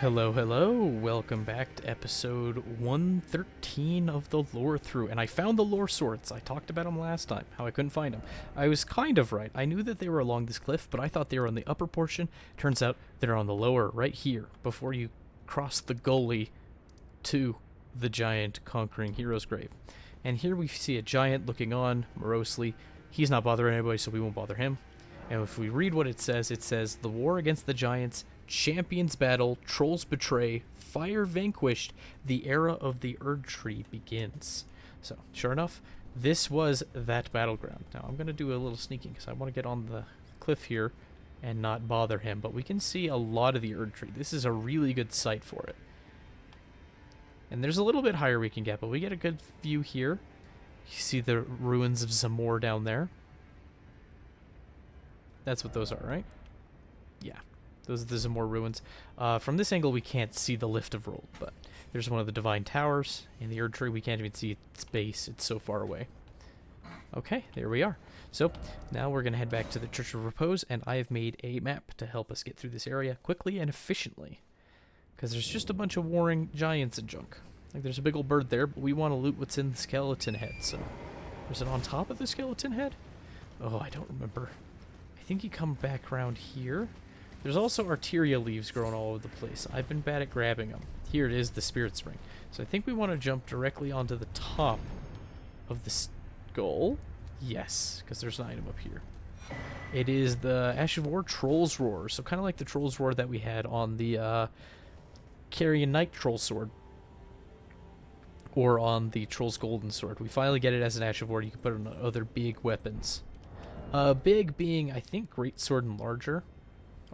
Hello, hello. Welcome back to episode 113 of the Lorethrough. And I found the lore swords. I talked about them last time, how I couldn't find them. I was kind of right. I knew that they were along this cliff, but I thought they were on the upper portion. Turns out they're on the lower, right here, before you cross the gully to the giant conquering hero's grave. And here we see a giant looking on morosely. He's not bothering anybody, so we won't bother him. And if we read what it says, the war against the giants, champions battle, trolls betray, fire vanquished, the era of the Erd Tree begins. So, sure enough, this was that battleground. Now, I'm going to do a little sneaking because I want to get on the cliff here and not bother him. But we can see a lot of the Erd Tree. This is a really good site for it. And there's a little bit higher we can get, but we get a good view here. You see the ruins of Zamor down there. That's what those are, right? Yeah. Those are the Zamor ruins. From this angle, we can't see the Lift of Rold, but there's one of the Divine Towers. In the Erd Tree, we can't even see its base. It's so far away. Okay, there we are. So, now we're going to head back to the Church of Repose, and I have made a map to help us get through this area quickly and efficiently. Because there's just a bunch of warring giants and junk. Like, there's a big old bird there, but we want to loot what's in the skeleton head, so... Is it on top of the skeleton head? Oh, I don't remember. I think you come back around here. There's also arteria leaves growing all over the place. I've been bad at grabbing them. Here it is, the Spirit Spring. So I think we want to jump directly onto the top of the skull. Yes, because there's an item up here. It is the Ash of War Troll's Roar. So kind of like the Troll's Roar that we had on the Carrion Knight Troll Sword. Or on the Troll's Golden Sword. We finally get it as an Ash of War. You can put it on other big weapons. Big being, I think, Great Sword and larger.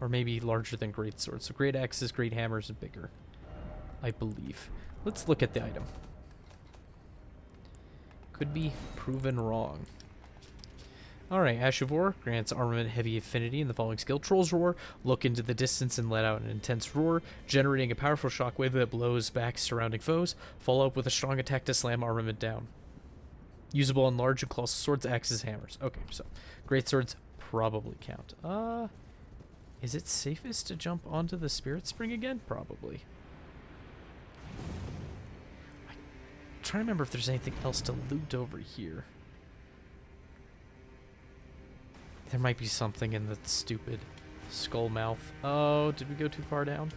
Or maybe larger than Great Sword. So Great Axes, Great Hammers, and bigger. I believe. Let's look at the item. Could be proven wrong. Alright, Ash of War grants armament heavy affinity in the following skill. Troll's Roar, look into the distance and let out an intense roar, generating a powerful shockwave that blows back surrounding foes. Follow up with a strong attack to slam armament down. Usable on large and colossal swords, axes, hammers. Okay, so Great Swords probably count. Is it safest to jump onto the Spirit Spring again? Probably. I'm trying to remember if there's anything else to loot over here. There might be something in the stupid skull mouth. Oh, did we go too far down?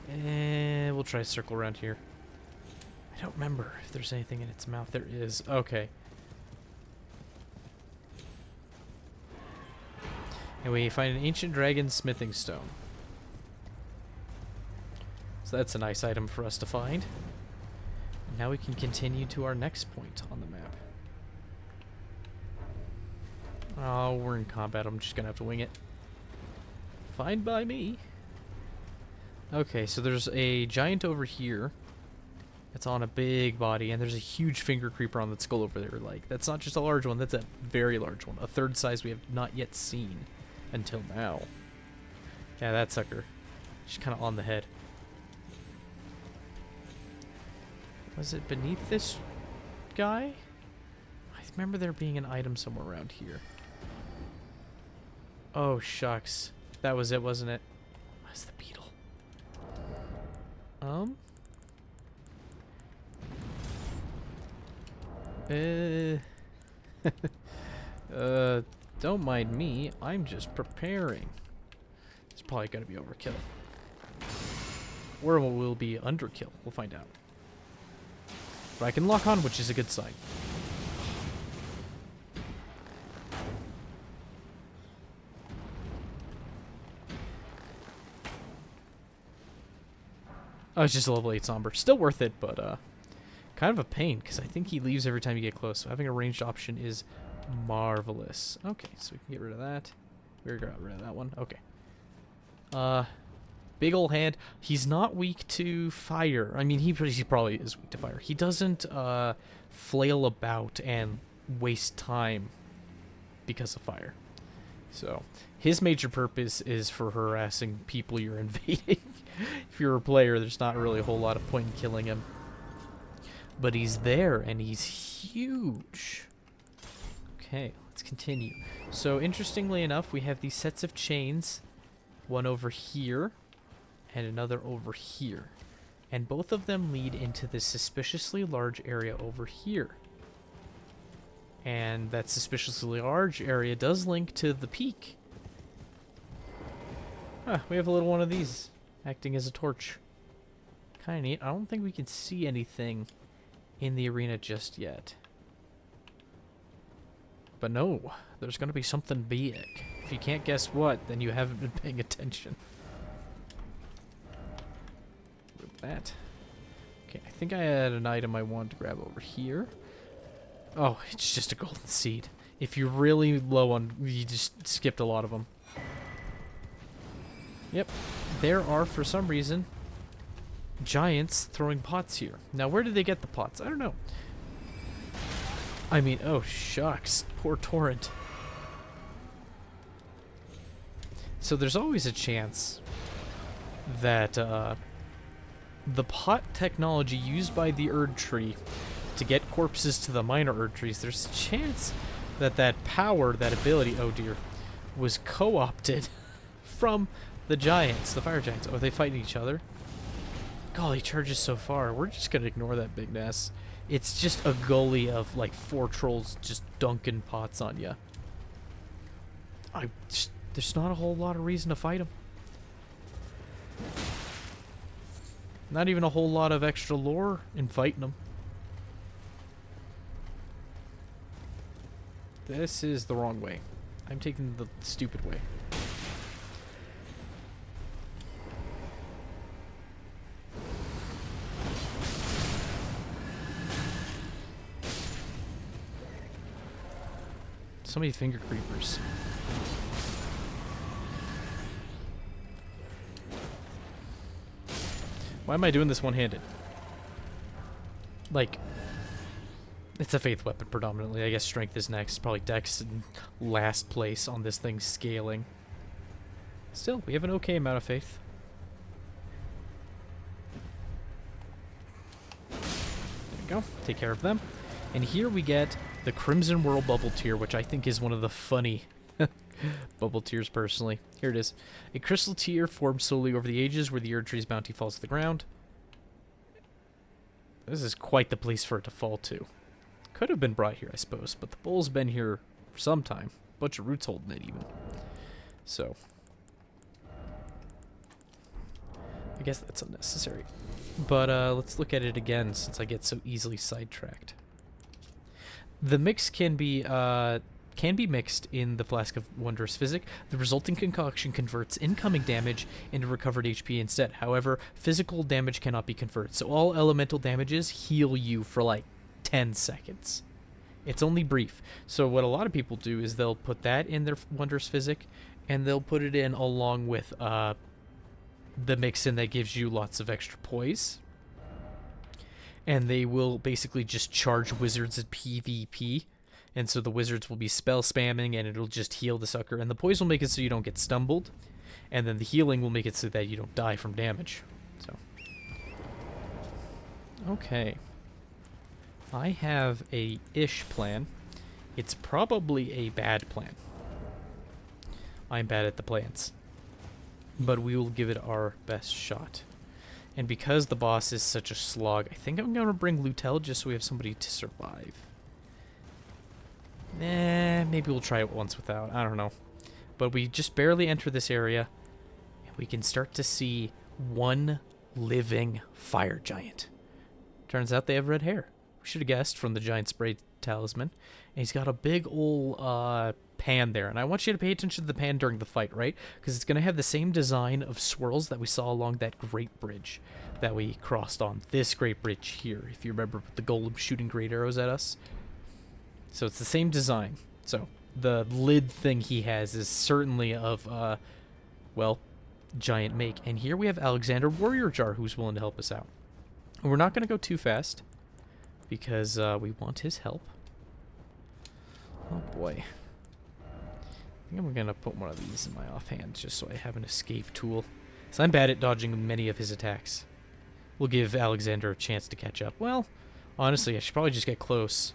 We'll try to circle around here. I don't remember if there's anything in its mouth. There is. Okay. And we find an ancient dragon smithing stone. So that's a nice item for us to find. And now we can continue to our next point on the map. Oh, we're in combat. I'm just going to have to wing it. Fine by me. Okay, so there's a giant over here. It's on a big body, and there's a huge finger creeper on that skull over there. Like, that's not just a large one, that's a very large one. A third size we have not yet seen until now. Yeah, that sucker. Just kind of on the head. Was it beneath this guy? I remember there being an item somewhere around here. Oh, shucks. That was it, wasn't it? Where's the beetle? Don't mind me. I'm just preparing. It's probably going to be overkill. Or it will be underkill. We'll find out. But I can lock on, which is a good sign. Oh, it's just a level 8 Somber. Still worth it, but kind of a pain, because I think he leaves every time you get close. So having a ranged option is marvelous. Okay, so we can get rid of that. We got rid of that one. Okay. Big ol' hand. He's not weak to fire. I mean, he probably is weak to fire. He doesn't flail about and waste time because of fire. So his major purpose is for harassing people you're invading. If you're a player, there's not really a whole lot of point in killing him. But he's there, and he's huge. Okay, let's continue. So, interestingly enough, we have these sets of chains. One over here, and another over here. And both of them lead into this suspiciously large area over here. And that suspiciously large area does link to the peak. Huh, we have a little one of these acting as a torch. Kind of neat. I don't think we can see anything in the arena just yet. But no, there's going to be something big. If you can't guess what, then you haven't been paying attention. With that. Okay, I think I had an item I wanted to grab over here. Oh, it's just a golden seed. If you're really low on, you just skipped a lot of them. Yep, there are, for some reason, giants throwing pots here. Now, where did they get the pots? I don't know. I mean, oh, shucks. Poor Torrent. So there's always a chance that the pot technology used by the Erd Tree to get corpses to the minor Erd Trees, there's a chance that that power, that ability, oh dear, was co-opted from the giants, the fire giants. Oh, are they fighting each other? Golly, charges so far. We're just gonna ignore that big mess. It's just a gully of like 4 trolls just dunking pots on you. There's not a whole lot of reason to fight them. Not even a whole lot of extra lore in fighting them. This is the wrong way. I'm taking the stupid way. So many finger creepers. Why am I doing this one-handed? Like, it's a faith weapon predominantly. I guess strength is next. Probably dex in last place on this thing scaling. Still, we have an okay amount of faith. There we go. Take care of them. And here we get the Crimson Whirl Bubble Tier, which I think is one of the funny bubble tiers personally. Here it is. A crystal tier formed slowly over the ages where the Erd Tree's bounty falls to the ground. This is quite the place for it to fall to. Could have been brought here, I suppose, but the bowl's been here for some time. Bunch of roots holding it even. So, I guess that's unnecessary. But let's look at it again since I get so easily sidetracked. The mix can be mixed in the Flask of Wondrous Physic. The resulting concoction converts incoming damage into recovered HP instead. However, physical damage cannot be converted. So all elemental damages heal you for like 10 seconds. It's only brief. So what a lot of people do is they'll put that in their Wondrous Physic, and they'll put it in along with the mix-in that gives you lots of extra poise. And they will basically just charge wizards at PvP. And so the wizards will be spell spamming, and it'll just heal the sucker. And the poise will make it so you don't get stumbled. And then the healing will make it so that you don't die from damage. So, okay. I have a ish plan. It's probably a bad plan. I'm bad at the plans. But we will give it our best shot. And because the boss is such a slog, I think I'm going to bring Lutel just so we have somebody to survive. Maybe we'll try it once without. I don't know. But we just barely enter this area, and we can start to see one living fire giant. Turns out they have red hair. We should have guessed from the giant spray talisman. And he's got a big old pan there. And I want you to pay attention to the pan during the fight, right? Because it's going to have the same design of swirls that we saw along that great bridge that we crossed on. This great bridge here, if you remember, with the golem shooting great arrows at us. So it's the same design. So the lid thing he has is certainly of, well, giant make. And here we have Alexander Warrior Jar, who's willing to help us out. And we're not going to go too fast because we want his help. Oh boy. I think I'm going to put one of these in my offhand just so I have an escape tool. So I'm bad at dodging many of his attacks. We'll give Alexander a chance to catch up. Well, honestly, I should probably just get close.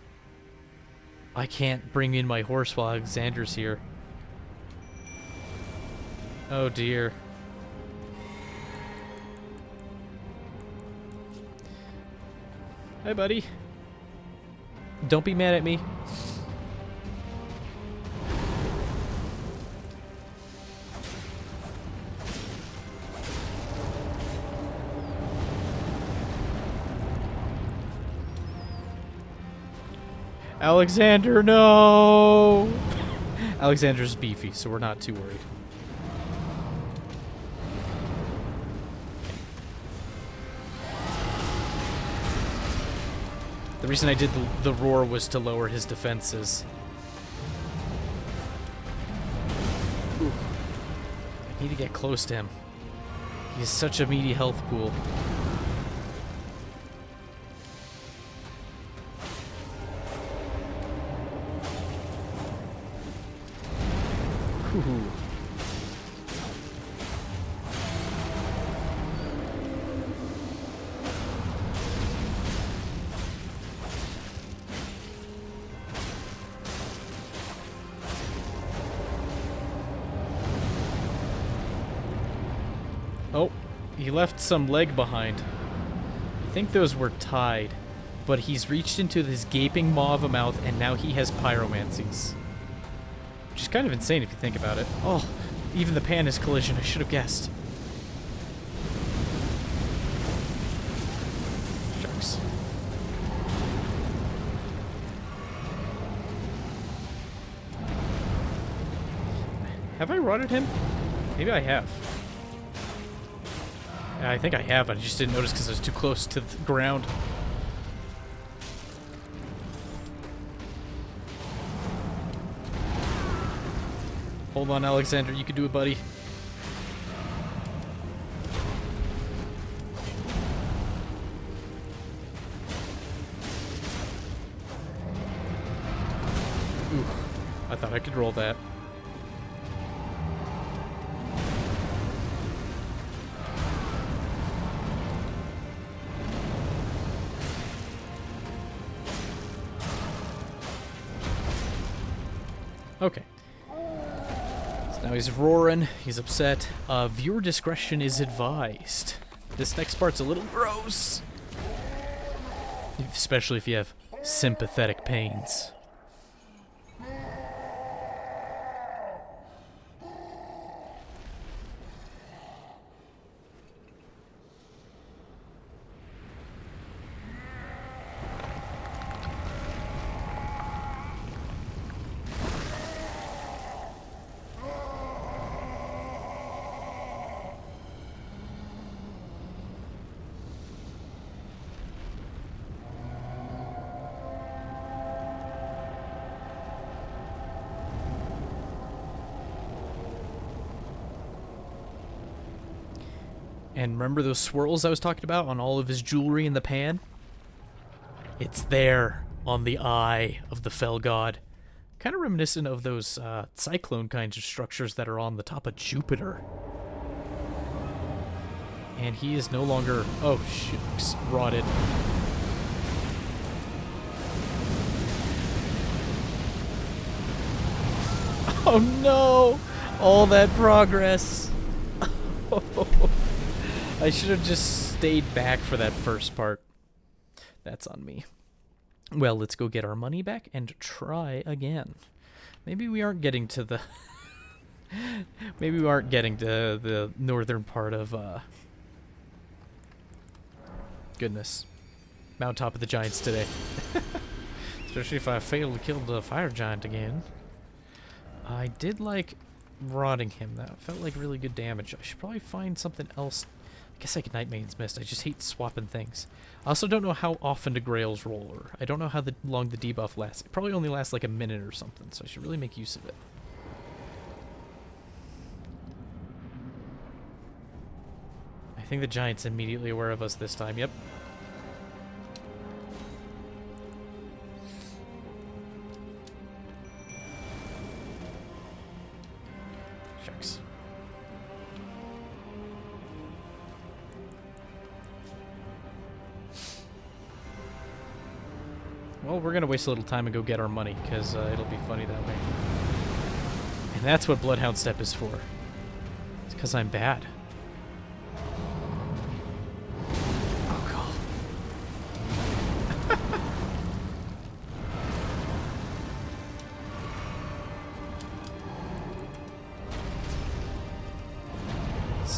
I can't bring in my horse while Alexander's here. Oh dear. Hi, buddy. Don't be mad at me. Alexander, no! Alexander's beefy, so we're not too worried. The reason I did the roar was to lower his defenses. Ooh. I need to get close to him. He's such a meaty health pool. Ooh. Oh, he left some leg behind. I think those were tied, but he's reached into this gaping maw of a mouth, and now he has pyromancies. Which is kind of insane if you think about it. Oh, even the pan is collision. I should have guessed. Shucks. Have I rotted him? Maybe I have. Yeah, I think I have. I just didn't notice because I was too close to the ground. Hold on, Alexander. You can do it, buddy. Oof. I thought I could roll that. Okay. So now he's roaring. He's upset. Viewer discretion is advised. This next part's a little gross. Especially if you have sympathetic pains. And remember those swirls I was talking about on all of his jewelry in the pan? It's there on the eye of the fell god. Kind of reminiscent of those cyclone kinds of structures that are on the top of Jupiter. And he is no longer... Oh, shucks. Rotted. Oh no! All that progress. I should have just stayed back for that first part. That's on me. Well, let's go get our money back and try again. Maybe we aren't getting to the... Maybe we aren't getting to the northern part of, Goodness. Mount Top of the Giants today. Especially if I fail to kill the fire giant again. I did like rotting him. That felt like really good damage. I should probably find something else. I guess I could Night Maiden's Mist. I just hate swapping things. I also don't know how often the Grails roll, or I don't know how long the debuff lasts. It probably only lasts like a minute or something, so I should really make use of it. I think the Giant's immediately aware of us this time. Yep. Shucks. Well, we're going to waste a little time and go get our money, because it'll be funny that way. And that's what Bloodhound Step is for. It's because I'm bad. Oh,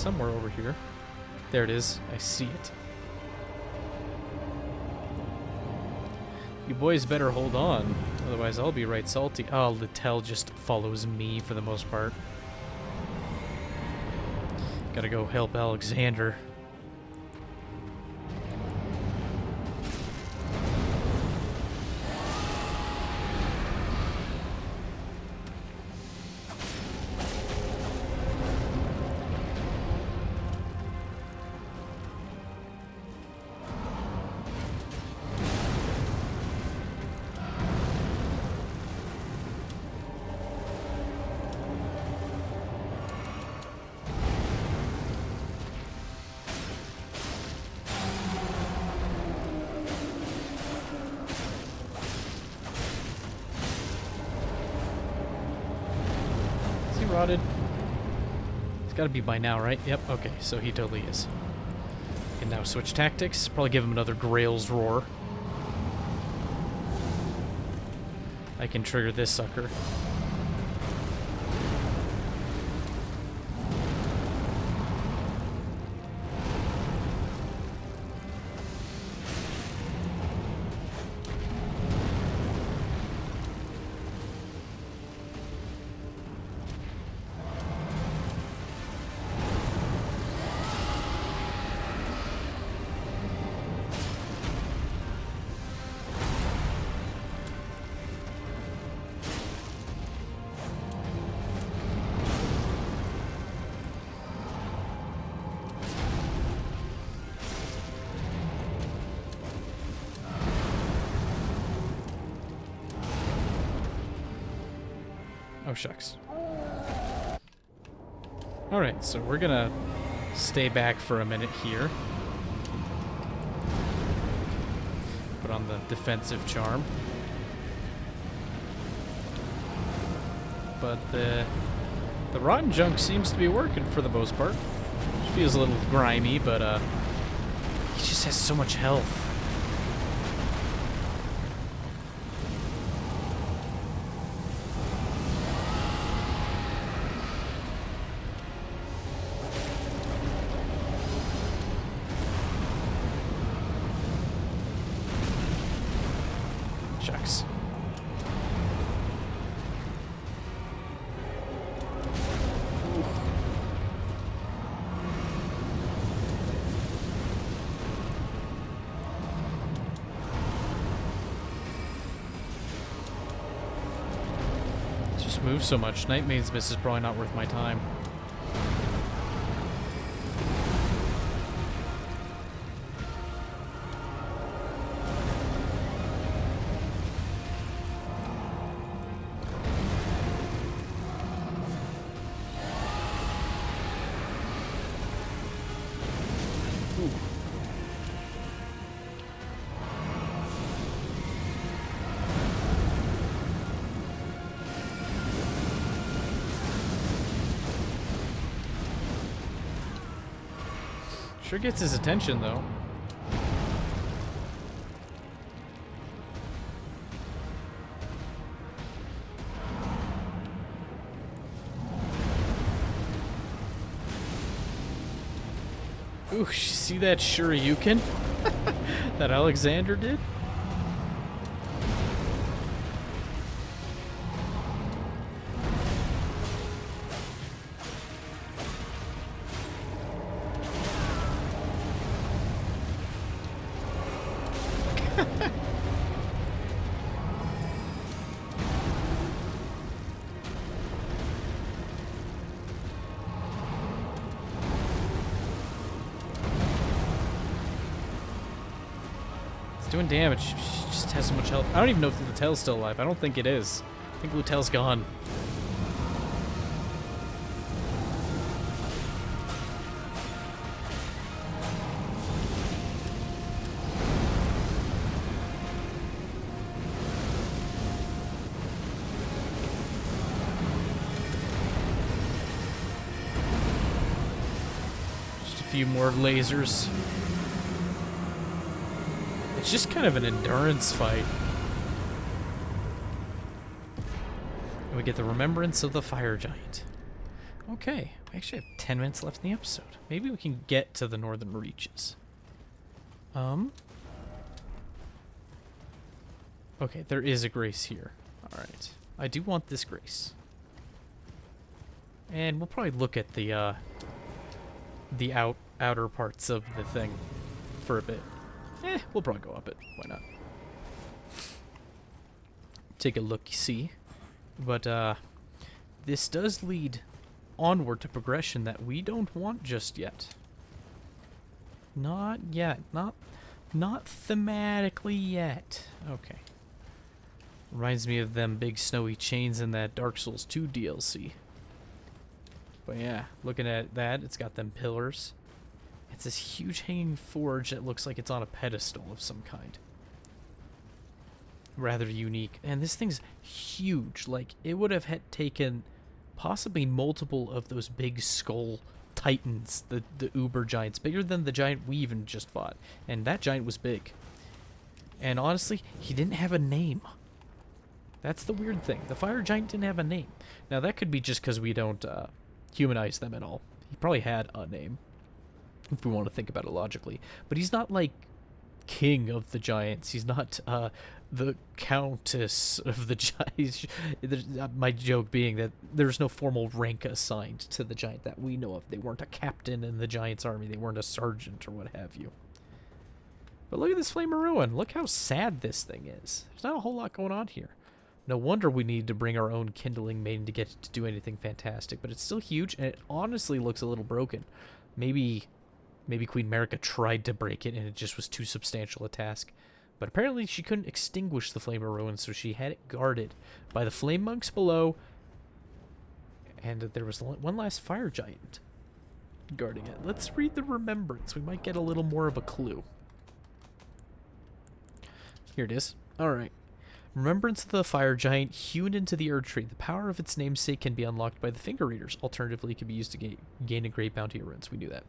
somewhere over here. There it is. I see it. You boys better hold on, otherwise I'll be right salty. Oh, Littell just follows me for the most part. Gotta go help Alexander. Rotted. He's got to be by now, right? Yep, okay, so he totally is. Can now switch tactics. Probably give him another Grail's Roar. I can trigger this sucker. Oh, shucks. Alright, so we're gonna stay back for a minute here. Put on the defensive charm. But the rotten junk seems to be working for the most part. It feels a little grimy, but he just has so much health. Shucks. Just move so much. Night Maid's Miss is probably not worth my time. Sure gets his attention, though. Ooh, see that Shoryuken that Alexander did? Doing damage. She just has so much health. I don't even know if Littell's still alive. I don't think it is. I think Littell's gone. Just a few more lasers. It's just kind of an endurance fight. And we get the Remembrance of the Fire Giant. Okay, We actually have 10 minutes left in the episode. Maybe we can get to the northern reaches. Okay, there is a grace here. Alright. I do want this grace. And we'll probably look at the outer parts of the thing for a bit. We'll probably go up it. Why not? Take a look-see. But, this does lead onward to progression that we don't want just yet. Not yet. Not thematically yet. Okay. Reminds me of them big snowy chains in that Dark Souls 2 DLC. But yeah, looking at that, it's got them pillars. It's this huge hanging forge that looks like it's on a pedestal of some kind. Rather unique. And this thing's huge. Like, it would have taken possibly multiple of those big skull titans, the uber giants, bigger than the giant we even just fought. And that giant was big. And honestly, he didn't have a name. That's the weird thing. The fire giant didn't have a name. Now, that could be just because we don't humanize them at all. He probably had a name, if we want to think about it logically. But he's not, like, king of the giants. He's not the countess of the giants. My joke being that there's no formal rank assigned to the giant that we know of. They weren't a captain in the giant's army. They weren't a sergeant or what have you. But look at this flame of ruin. Look how sad this thing is. There's not a whole lot going on here. No wonder we need to bring our own kindling maiden to get it to do anything fantastic. But it's still huge, and it honestly looks a little broken. Maybe Queen Marika tried to break it, and it just was too substantial a task. But apparently she couldn't extinguish the flame of ruin, so she had it guarded by the flame monks below. And there was one last fire giant guarding it. Let's read the remembrance. We might get a little more of a clue. Here it is. Alright. Remembrance of the fire giant hewn into the Erd tree. The power of its namesake can be unlocked by the finger readers. Alternatively, it can be used to gain a great bounty of runes. We knew that.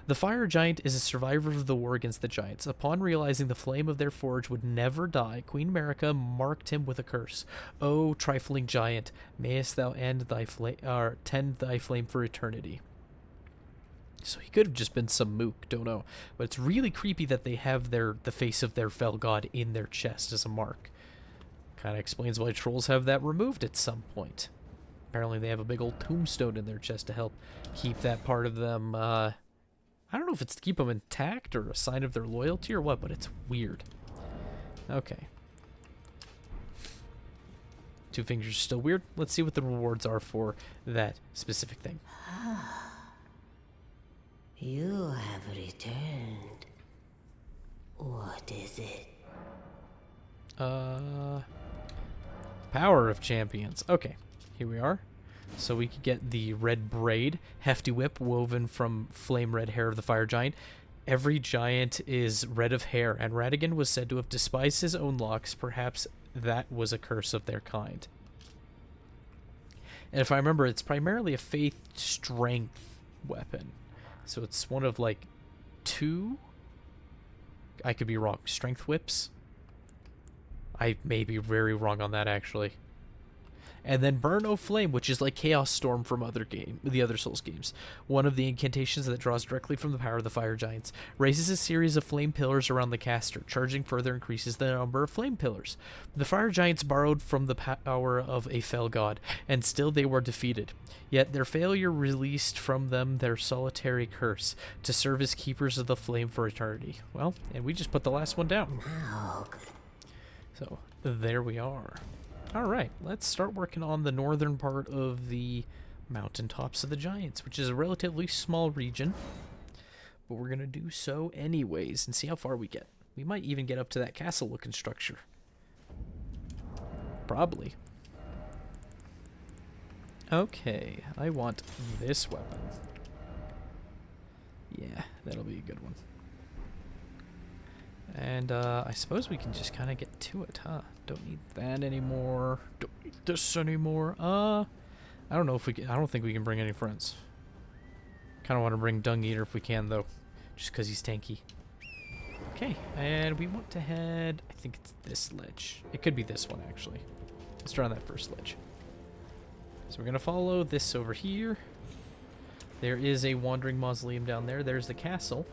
The fire giant is a survivor of the war against the giants. Upon realizing the flame of their forge would never die, Queen Marika marked him with a curse. O trifling giant, mayest thou tend thy flame for eternity. So he could have just been some mook, don't know. But it's really creepy that they have the face of their fell god in their chest as a mark. Kind of explains why trolls have that removed at some point. Apparently they have a big old tombstone in their chest to help keep that part of them, I don't know if it's to keep them intact or a sign of their loyalty or what, but it's weird. Okay. Two fingers are still weird. Let's see what the rewards are for that specific thing. You have returned. What is it? Power of champions. Okay, here we are. So we could get the red braid, hefty whip woven from flame red hair of the fire giant. Every giant is red of hair, and Radigan was said to have despised his own locks. Perhaps that was a curse of their kind. And if I remember, it's primarily a faith strength weapon. So it's one of like 2, I could be wrong, strength whips. I may be very wrong on that, actually. And then Burn O Flame, which is like Chaos Storm from the other Souls games. One of the incantations that draws directly from the power of the fire giants. Raises a series of flame pillars around the caster. Charging further increases the number of flame pillars. The fire giants borrowed from the power of a fell god, and still they were defeated. Yet their failure released from them their solitary curse, to serve as keepers of the flame for eternity. Well, and we just put the last one down. So, there we are. Alright, let's start working on the northern part of the mountaintops of the giants, which is a relatively small region. But we're going to do so anyways and see how far we get. We might even get up to that castle-looking structure. Probably. Okay, I want this weapon. Yeah, that'll be a good one. And I suppose we can just kind of get to it, huh? Don't need that anymore. Don't need this anymore. I don't know if we can. I don't think we can bring any friends. Kind of want to bring Dung Eater if we can, though, just because he's tanky. Okay, and we want to head. I think it's this ledge. It could be this one actually. Let's try on that first ledge. So we're gonna follow this over here. There is a wandering mausoleum down there. There's the castle.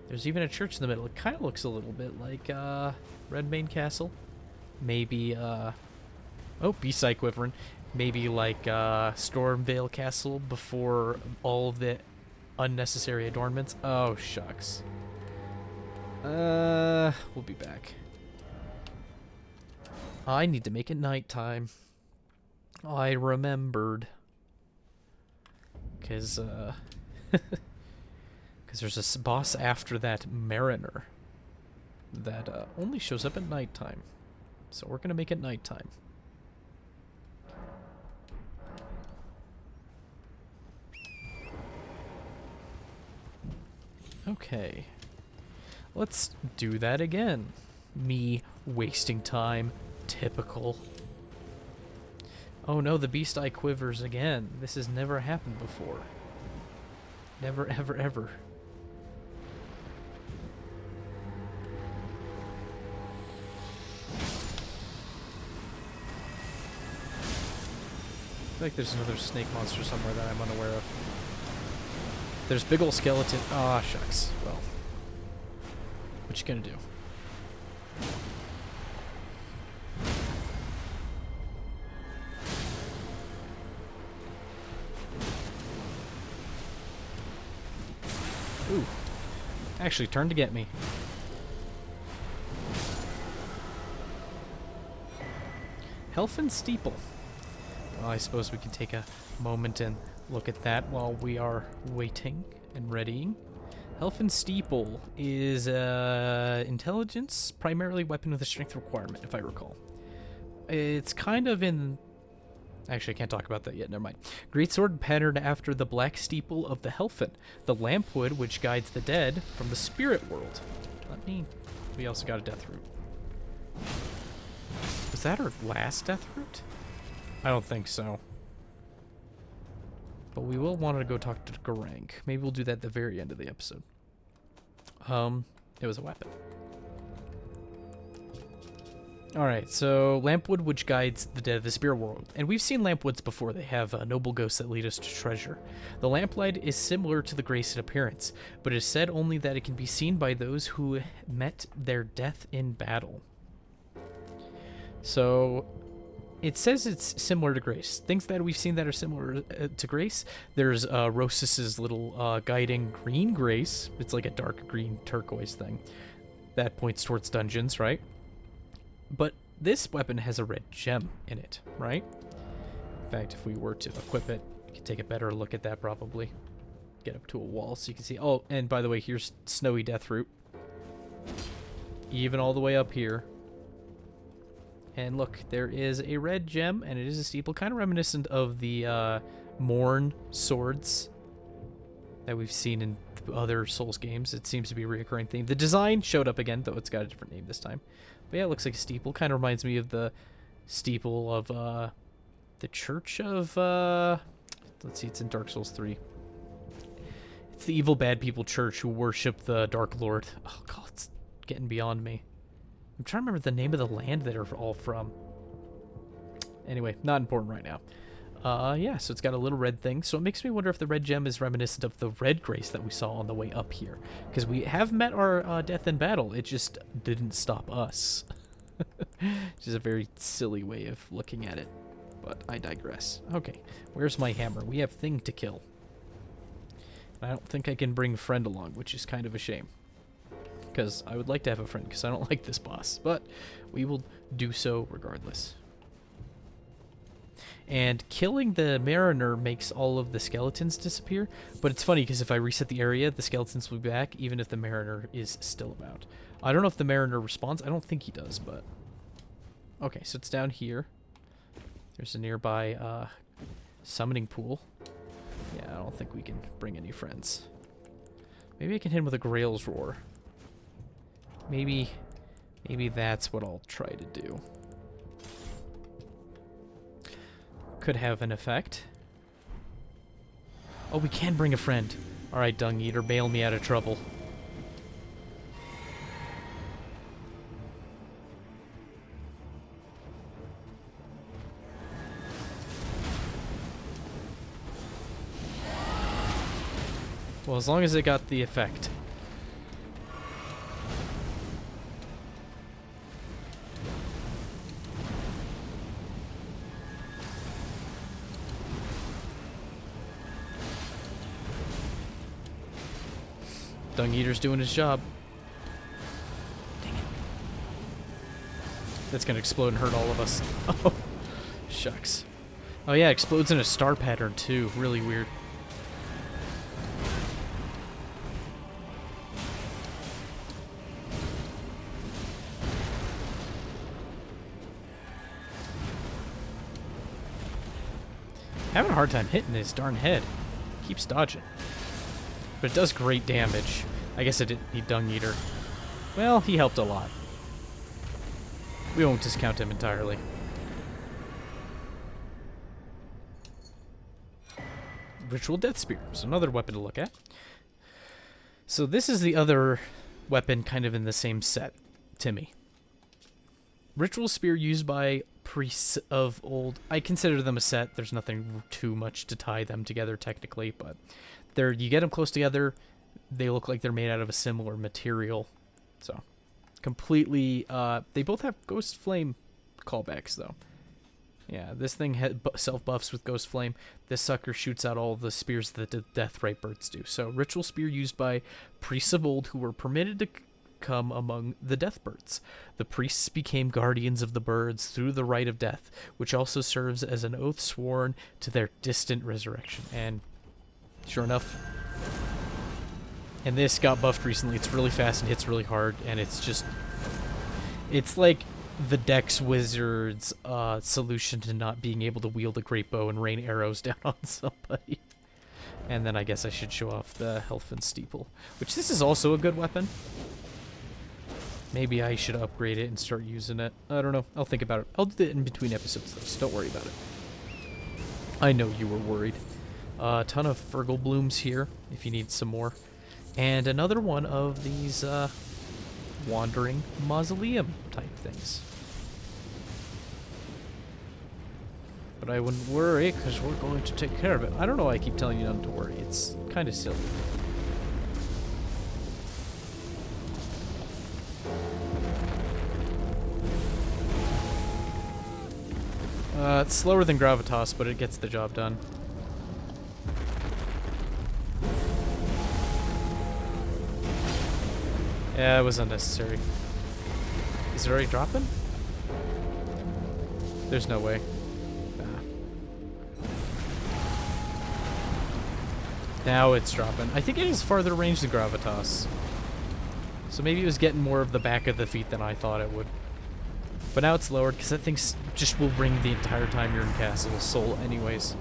There's even a church in the middle. It kind of looks a little bit like Redmane Castle. Maybe, oh, B-Side Quiverin. Maybe like Stormvale Castle before all of the unnecessary adornments. Oh, shucks. We'll be back. I need to make it nighttime. I remembered. Because there's a boss after that Mariner that only shows up at nighttime. So we're going to make it nighttime. Okay. Let's do that again. Me wasting time. Typical. Oh no, the beast eye quivers again. This has never happened before. Never, ever, ever. I feel like there's another snake monster somewhere that I'm unaware of. There's big ol' skeleton. Ah, shucks. Well, what you gonna do? Ooh. Actually turned to get me. Helfen Steeple. Well, I suppose we can take a moment and look at that while we are waiting and readying. Helfen Steeple is intelligence, primarily weapon with a strength requirement, if I recall. It's kind of in... Actually, I can't talk about that yet. Never mind. Greatsword patterned after the black steeple of the Helfen, the lampwood which guides the dead from the spirit world. We also got a death root. Was that our last death root? I don't think so. But we will want to go talk to Garang. Maybe we'll do that at the very end of the episode. It was a weapon. Alright, so Lampwood, which guides the dead of the spirit world. And we've seen Lampwoods before. They have noble ghosts that lead us to treasure. The lamplight is similar to the grace in appearance, but it is said only that it can be seen by those who met their death in battle. So, it says it's similar to grace. Things that we've seen that are similar to grace. There's Rosis's little guiding green grace. It's like a dark green turquoise thing. That points towards dungeons, right? But this weapon has a red gem in it, right? In fact, if we were to equip it, we could take a better look at that probably. Get up to a wall so you can see. Oh, and by the way, here's Snowy Deathroot. Even all the way up here. And look, there is a red gem, and it is a steeple, kind of reminiscent of the Morn swords that we've seen in other Souls games. It seems to be a recurring theme. The design showed up again, though it's got a different name this time. But yeah, it looks like a steeple. Kind of reminds me of the steeple of the Church of... let's see, it's in Dark Souls 3. It's the evil bad people church who worship the Dark Lord. Oh god, it's getting beyond me. I'm trying to remember the name of the land that are all from. Anyway, not important right now. Yeah, so it's got a little red thing. So it makes me wonder if the red gem is reminiscent of the red grace that we saw on the way up here. Because we have met our death in battle. It just didn't stop us. Which is a very silly way of looking at it. But I digress. Okay, where's my hammer? We have thing to kill. I don't think I can bring friend along, which is kind of a shame. Because I would like to have a friend, because I don't like this boss. But we will do so regardless. And killing the Mariner makes all of the skeletons disappear. But it's funny, because if I reset the area, the skeletons will be back, even if the Mariner is still about. I don't know if the Mariner responds. I don't think he does, but... Okay, so it's down here. There's a nearby summoning pool. Yeah, I don't think we can bring any friends. Maybe I can hit him with a Grail's Roar. Maybe that's what I'll try to do. Could have an effect. Oh, we can bring a friend. Alright, Dung Eater, bail me out of trouble. Well, as long as it got the effect. Dung Eater's doing his job. Dang it. That's gonna explode and hurt all of us. Oh, shucks. Oh yeah, it explodes in a star pattern too. Really weird. Having a hard time hitting his darn head. Keeps dodging. But it does great damage. I guess it didn't need Dung Eater. Well, he helped a lot. We won't discount him entirely. Ritual Death Spear is another weapon to look at. So this is the other weapon kind of in the same set, Timmy. Ritual Spear used by priests of old. I consider them a set. There's nothing too much to tie them together technically, but you get them close together, they look like they're made out of a similar material. So, completely, they both have Ghost Flame callbacks, though. Yeah, this thing self-buffs with Ghost Flame. This sucker shoots out all the spears that the Deathrite birds do. So, Ritual Spear used by priests of old who were permitted to come among the death birds. The priests became guardians of the birds through the rite of death, which also serves as an oath sworn to their distant resurrection. And sure enough, and this got buffed recently. It's really fast and hits really hard, and it's like the Dex Wizard's solution to not being able to wield a great bow and rain arrows down on somebody. And then I guess I should show off the Helfin Steeple, which this is also a good weapon. Maybe I should upgrade it and start using it. I don't know. I'll think about it. I'll do it in between episodes, though, so don't worry about it. I know you were worried. A ton of Fergal Blooms here, if you need some more. And another one of these wandering mausoleum type things. But I wouldn't worry, because we're going to take care of it. I don't know why I keep telling you not to worry. It's kind of silly. It's slower than Gravitas, but it gets the job done. Yeah, it was unnecessary. Is it already dropping? There's no way. Nah. Now it's dropping. I think it has farther range than Gravitas. So maybe it was getting more of the back of the feet than I thought it would. But now it's lowered, because that thing just will ring the entire time you're in Castle Soul anyways.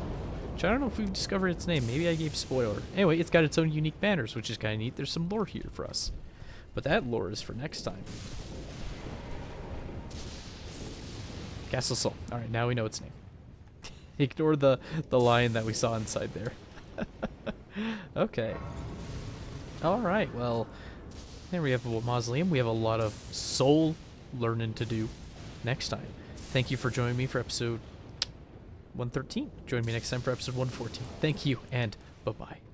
Which I don't know if we've discovered its name. Maybe I gave spoiler. Anyway, it's got its own unique banners, which is kind of neat. There's some lore here for us. But that lore is for next time. Castle Soul. Alright, now we know its name. Ignore the lion that we saw inside there. Okay. Alright, well, there we have a mausoleum. We have a lot of soul learning to do next time. Thank you for joining me for episode 113. Join me next time for episode 114. Thank you, and bye-bye.